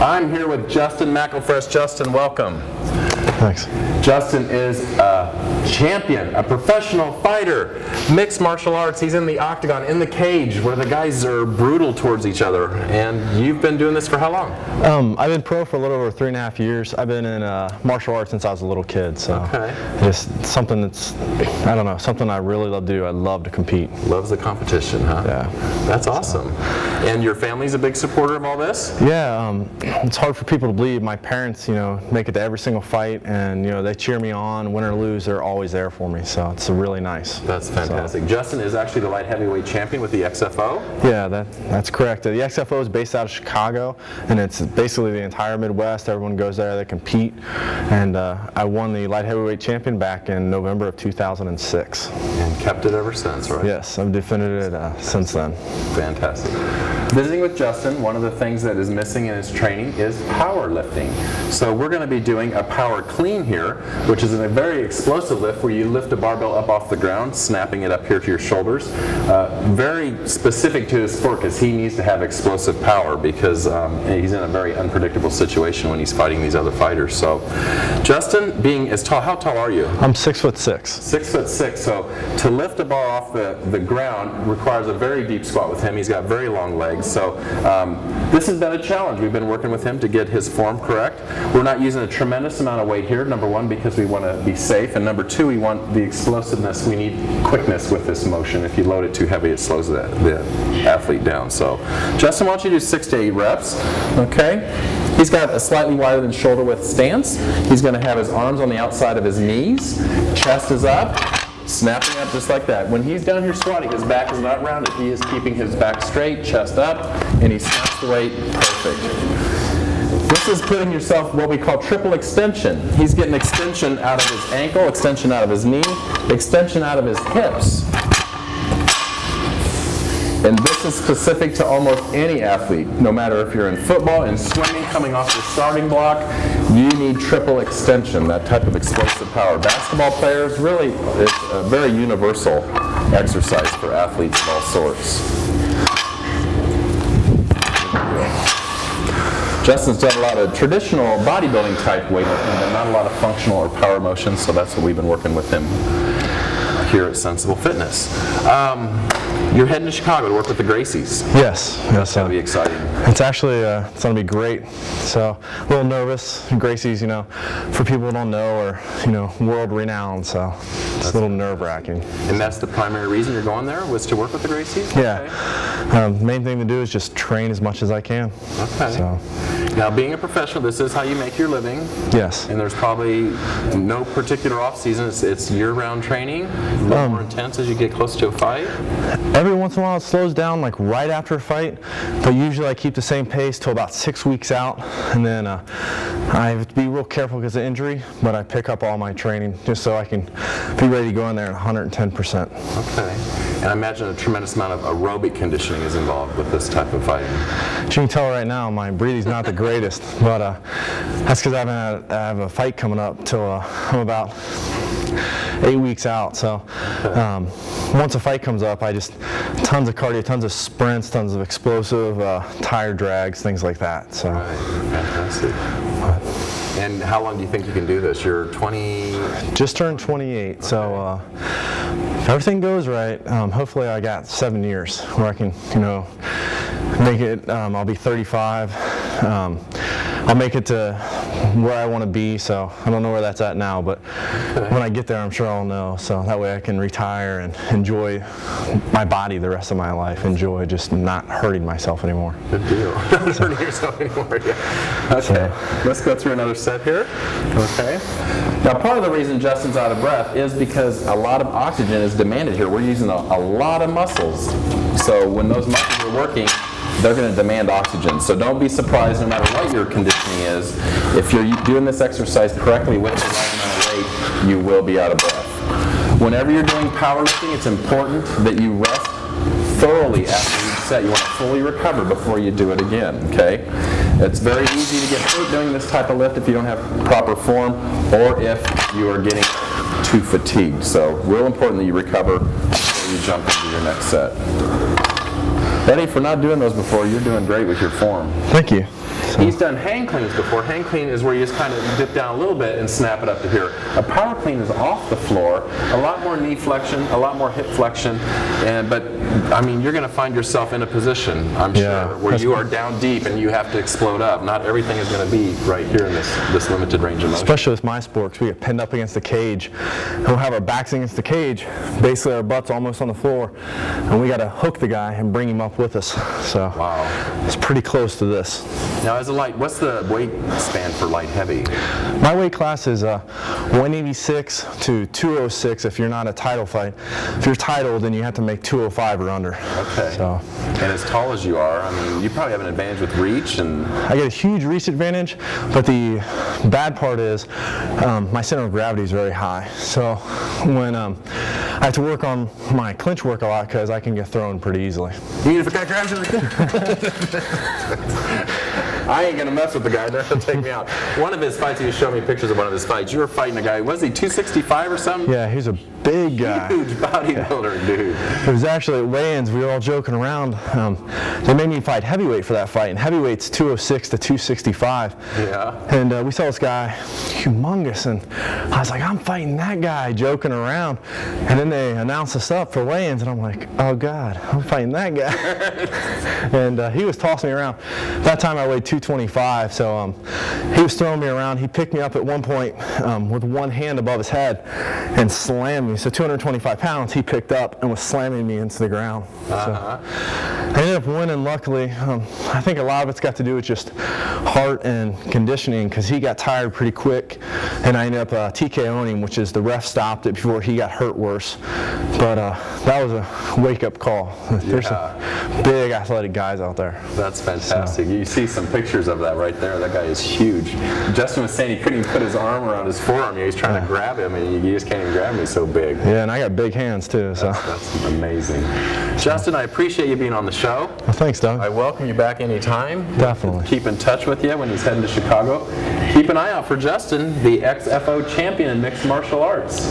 I'm here with Justin McElfresh. Justin, welcome. Thanks. Justin is a champion, a professional fighter, mixed martial arts. He's in the octagon, in the cage, where the guys are brutal towards each other. And you've been doing this for how long? I've been pro for a little over 3.5 years. I've been in martial arts since I was a little kid. So okay. Just something that's, I don't know, something I really love to do. I love to compete. Loves the competition, huh? Yeah. That's awesome. And your family's a big supporter of all this? Yeah, it's hard for people to believe. My parents, make it to every single fight, and they cheer me on, win or lose. They're always there for me, so it's really nice. That's fantastic. So, Justin is actually the light heavyweight champion with the XFO. Yeah, that's correct. The XFO is based out of Chicago, and it's basically the entire Midwest. Everyone goes there, they compete, and I won the light heavyweight champion back in November of 2006. And kept it ever since, right? Yes, I've defended it since then. Fantastic. Visiting with Justin, one of the things that is missing in his training is powerlifting. So we're going to be doing a power clean here, which is a very explosive lift where you lift a barbell up off the ground, snapping it up here to your shoulders. Very specific to his sport because he needs to have explosive power because he's in a very unpredictable situation when he's fighting these other fighters. So Justin, being as tall, how tall are you? I'm 6'6". 6'6". So to lift a bar off the ground requires a very deep squat with him. He's got very long legs. So this has been a challenge. We've been working with him to get his form correct. We're not using a tremendous amount of weight here, number one, because we want to be safe, and number two, we want the explosiveness. We need quickness with this motion. If you load it too heavy, it slows the athlete down. So Justin, why don't you do 6 to 8 reps, okay? He's got a slightly wider than shoulder width stance. He's going to have his arms on the outside of his knees, chest is up, snapping up just like that. When he's down here squatting, his back is not rounded. He is keeping his back straight, chest up, and he snaps the weight perfect. This is putting yourself what we call triple extension. He's getting extension out of his ankle, extension out of his knee, extension out of his hips. And this is specific to almost any athlete. No matter if you're in football, in swimming, coming off the starting block, you need triple extension, that type of explosive power. Basketball players, really, it's a very universal exercise for athletes of all sorts. Justin's done a lot of traditional bodybuilding type weightlifting, but not a lot of functional or power motions, so that's what we've been working with him here at Sensible Fitness. You're heading to Chicago to work with the Gracies. Yes. That's going to be exciting. It's actually, it's going to be great. So, a little nervous. Gracies, for people who don't know, are, world renowned, so it's a little nerve-wracking. And that's the primary reason you're going there, was to work with the Gracies? Yeah. Main thing to do is just train as much as I can. Okay. So. Now, being a professional, this is how you make your living. Yes. And there's probably no particular off-season. It's year-round training, a little more intense as you get close to a fight. Every once in a while it slows down, like right after a fight, but usually I keep the same pace till about 6 weeks out, and then I have to be real careful because of injury, but I pick up all my training just so I can be ready to go in there at 110%. Okay. And I imagine a tremendous amount of aerobic conditioning is involved with this type of fighting. As you can tell right now, my breathing's not the greatest, but that's because I have a fight coming up till I'm about 8 weeks out. So once a fight comes up, I just tons of cardio, tons of sprints, tons of explosive tire drags, things like that. So. Right. Fantastic. And how long do you think you can do this? You're 20? Just turned 28. Okay. So if everything goes right, hopefully I got 7 years where I can, make it. I'll be 35. I'll make it to where I want to be, so I don't know where that's at now, but when I get there, I'm sure I'll know. So that way I can retire and enjoy my body the rest of my life, enjoy just not hurting myself anymore. Good deal. Not hurting yourself anymore, yeah. Okay, so, let's go through another set here. Okay. Now, part of the reason Justin's out of breath is because a lot of oxygen is demanded here. We're using a lot of muscles, so when those muscles are working, they're going to demand oxygen. So don't be surprised, no matter what your conditioning is, if you're doing this exercise correctly with the right amount of weight, you will be out of breath. Whenever you're doing powerlifting, it's important that you rest thoroughly after each set. You want to fully recover before you do it again, okay? It's very easy to get hurt doing this type of lift if you don't have proper form or if you are getting too fatigued. So real important that you recover before you jump into your next set. Benny, for not doing those before, you're doing great with your form. Thank you. He's done hang cleans before. Hang clean is where you just kind of dip down a little bit and snap it up to here. A power clean is off the floor, a lot more knee flexion, a lot more hip flexion, but I mean, you're going to find yourself in a position, I'm sure, where you are down deep and you have to explode up. Not everything is going to be right here in this limited range of motion. Especially with my sport, because we get pinned up against the cage. And we'll have our backs against the cage, basically our butts almost on the floor, and we got to hook the guy and bring him up with us. So it's pretty close to this. Now, as a light, what's the weight span for light heavy? My weight class is 186 to 206 if you're not a title fight. If you're titled, then you have to make 205 or under. Okay. So, and as tall as you are, I mean, you probably have an advantage with reach. And I get a huge reach advantage, but the bad part is my center of gravity is very high. So when I have to work on my clinch work a lot because I can get thrown pretty easily. You mean if a guy grabs you like that? I ain't going to mess with the guy. That'll take me out. One of his fights, he was showing me pictures of one of his fights. You were fighting a guy, was he 265 or something? Yeah, he's a big guy. Huge bodybuilder, dude. It was actually at weigh-ins, we were all joking around. They made me fight heavyweight for that fight, and heavyweight's 206 to 265. Yeah. And we saw this guy, humongous, and I was like, I'm fighting that guy, joking around. And then they announced us up for weigh-ins, and I'm like, oh God, I'm fighting that guy. And he was tossing me around. That time I weighed 225, so he was throwing me around. He picked me up at one point with one hand above his head and slammed me. So 225 pounds he picked up and was slamming me into the ground. So I ended up winning, luckily. I think a lot of it's got to do with just heart and conditioning, because he got tired pretty quick, and I ended up TKOing him, which is the ref stopped it before he got hurt worse. But that was a wake-up call. There's some big athletic guys out there. That's fantastic. So, you see some pictures of that right there. That guy is huge. Justin was saying he couldn't even put his arm around his forearm. He's trying to grab him, and you just can't even grab him. He's so big. Yeah, and I got big hands too. So that's amazing. Justin, I appreciate you being on the show. Well, thanks, Doug. I welcome you back anytime. Definitely. Keep in touch with you when he's heading to Chicago. Keep an eye out for Justin, the XFO champion in mixed martial arts.